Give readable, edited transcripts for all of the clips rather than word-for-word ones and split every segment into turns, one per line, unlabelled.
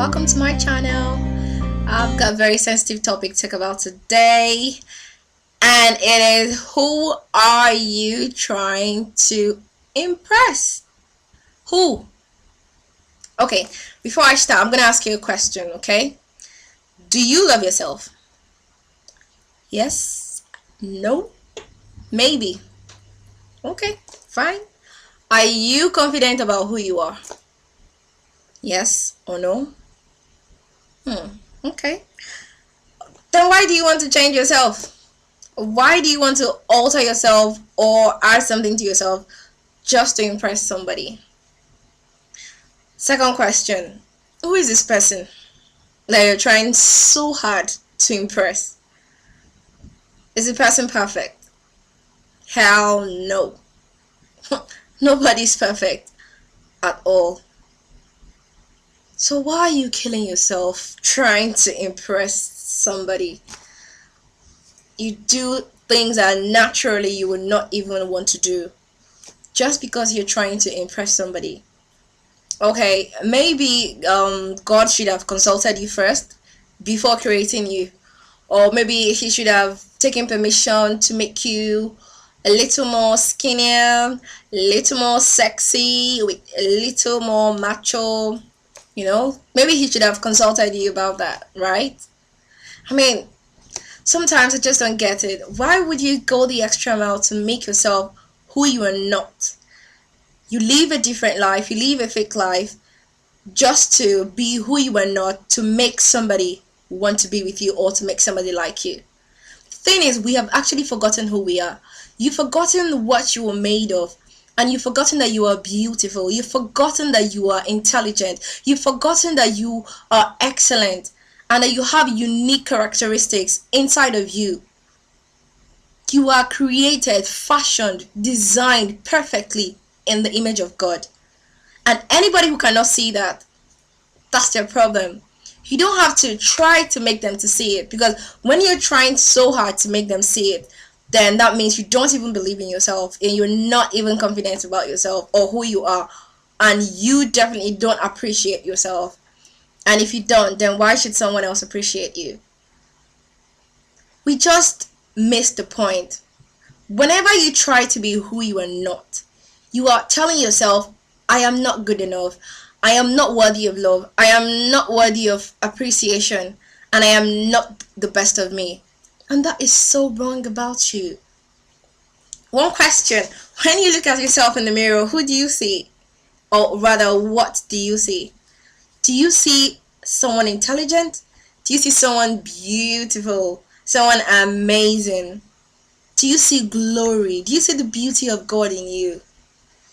welcome to my channel. I've got a very sensitive topic to talk about today, and it is, who are you trying to impress? Who? Okay, before I start, I'm gonna ask you a question, okay? Do you love yourself? Yes? No? Maybe? Okay, fine. Are you confident about who you are? Yes or no? Okay. Then why do you want to change yourself? Why do you want to alter yourself or add something to yourself just to impress somebody? Second question, who is this person that you're trying so hard to impress? Is the person perfect? Hell no. Nobody's perfect at all. So why are you killing yourself trying to impress somebody? You do things that naturally you would not even want to do just because you're trying to impress somebody. Okay, maybe God should have consulted you first before creating you, or maybe he should have taken permission to make you a little more skinnier, a little more sexy, with a little more macho. Maybe he should have consulted you about that, right? I mean, sometimes I just don't get it. Why would you go the extra mile to make yourself who you are not? You live a different life, you live a fake life just to be who you are not, to make somebody want to be with you or to make somebody like you. The thing is, we have actually forgotten who we are. You've forgotten what you were made of. And you've forgotten that you are beautiful. You've forgotten that you are intelligent. You've forgotten that you are excellent and that you have unique characteristics inside of you. You are created, fashioned, designed perfectly in the image of God. And anybody who cannot see that, that's their problem. You don't have to try to make them to see it, because when you're trying so hard to make them see it, then that means you don't even believe in yourself and you're not even confident about yourself or who you are, and you definitely don't appreciate yourself. And if you don't, then why should someone else appreciate you? We just miss the point. Whenever you try to be who you are not, you are telling yourself, I am not good enough, I am not worthy of love, I am not worthy of appreciation, and I am not the best of me. And that is so wrong about you. One question, when you look at yourself in the mirror, who do you see? Or rather, what do you see? Do you see someone intelligent? Do you see someone beautiful? Someone amazing? Do you see glory? Do you see the beauty of God in you?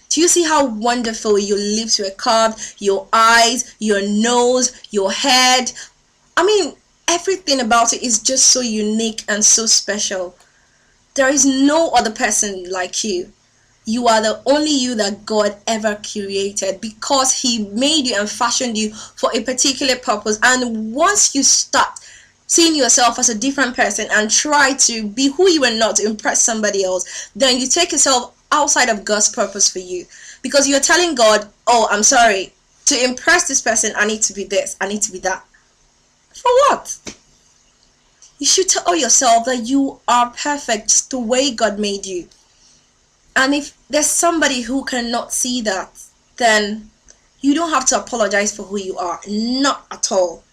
Do you see how wonderful your lips were carved, your eyes, your nose, your head? I mean, everything about it is just so unique and so special. There is no other person like you. You are the only you that God ever created, because he made you and fashioned you for a particular purpose. And once you start seeing yourself as a different person and try to be who you are not to impress somebody else, then you take yourself outside of God's purpose for you, because you're telling God, oh, I'm sorry, to impress this person I need to be this, I need to be that. For what? You should tell yourself that you are perfect just the way God made you. And if there's somebody who cannot see that, then you don't have to apologize for who you are. Not at all.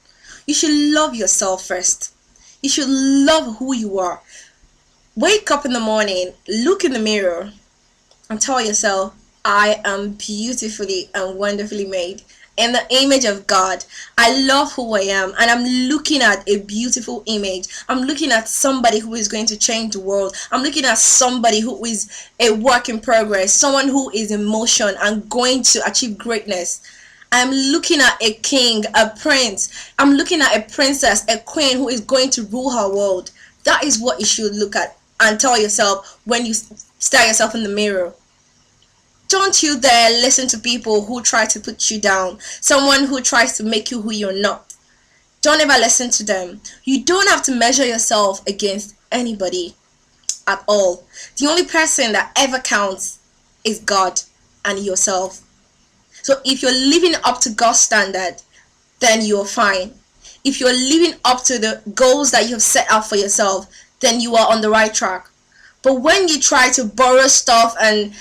You should love yourself first. You should love who you are. Wake up in the morning, look in the mirror, and tell yourself, I am beautifully and wonderfully made in the image of God. I love who I am, and I'm looking at a beautiful image. I'm looking at somebody who is going to change the world. I'm looking at somebody who is a work in progress, someone who is in motion and going to achieve greatness. I'm looking at a king, a prince. I'm looking at a princess, a queen who is going to rule her world. That is what you should look at and tell yourself when you stare yourself in the mirror. Don't you dare listen to people who try to put you down, someone who tries to make you who you're not. Don't ever listen to them. You don't have to measure yourself against anybody at all. The only person that ever counts is God and yourself. So if you're living up to God's standard, then you're fine. If you're living up to the goals that you have set out for yourself, then you are on the right track. But when you try to borrow stuff and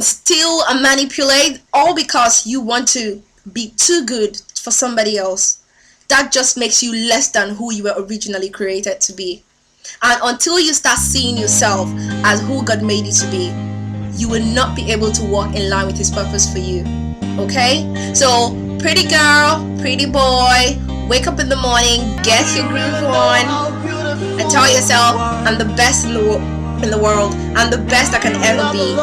steal and manipulate, all because you want to be too good for somebody else, that just makes you less than who you were originally created to be. And until you start seeing yourself as who God made you to be, you will not be able to walk in line with His purpose for you. Okay? So, pretty girl, pretty boy, wake up in the morning, get your groove on, and tell yourself, I'm the best in the world. I'm the best I can ever be.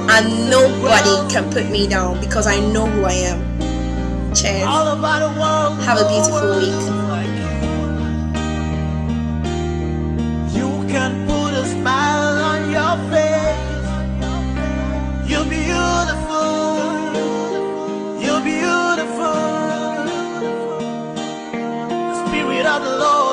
And nobody can put me down because I know who I am. Cheers. Have a beautiful week.
Can put a smile on your face. You're beautiful. You're beautiful. The Spirit of the Lord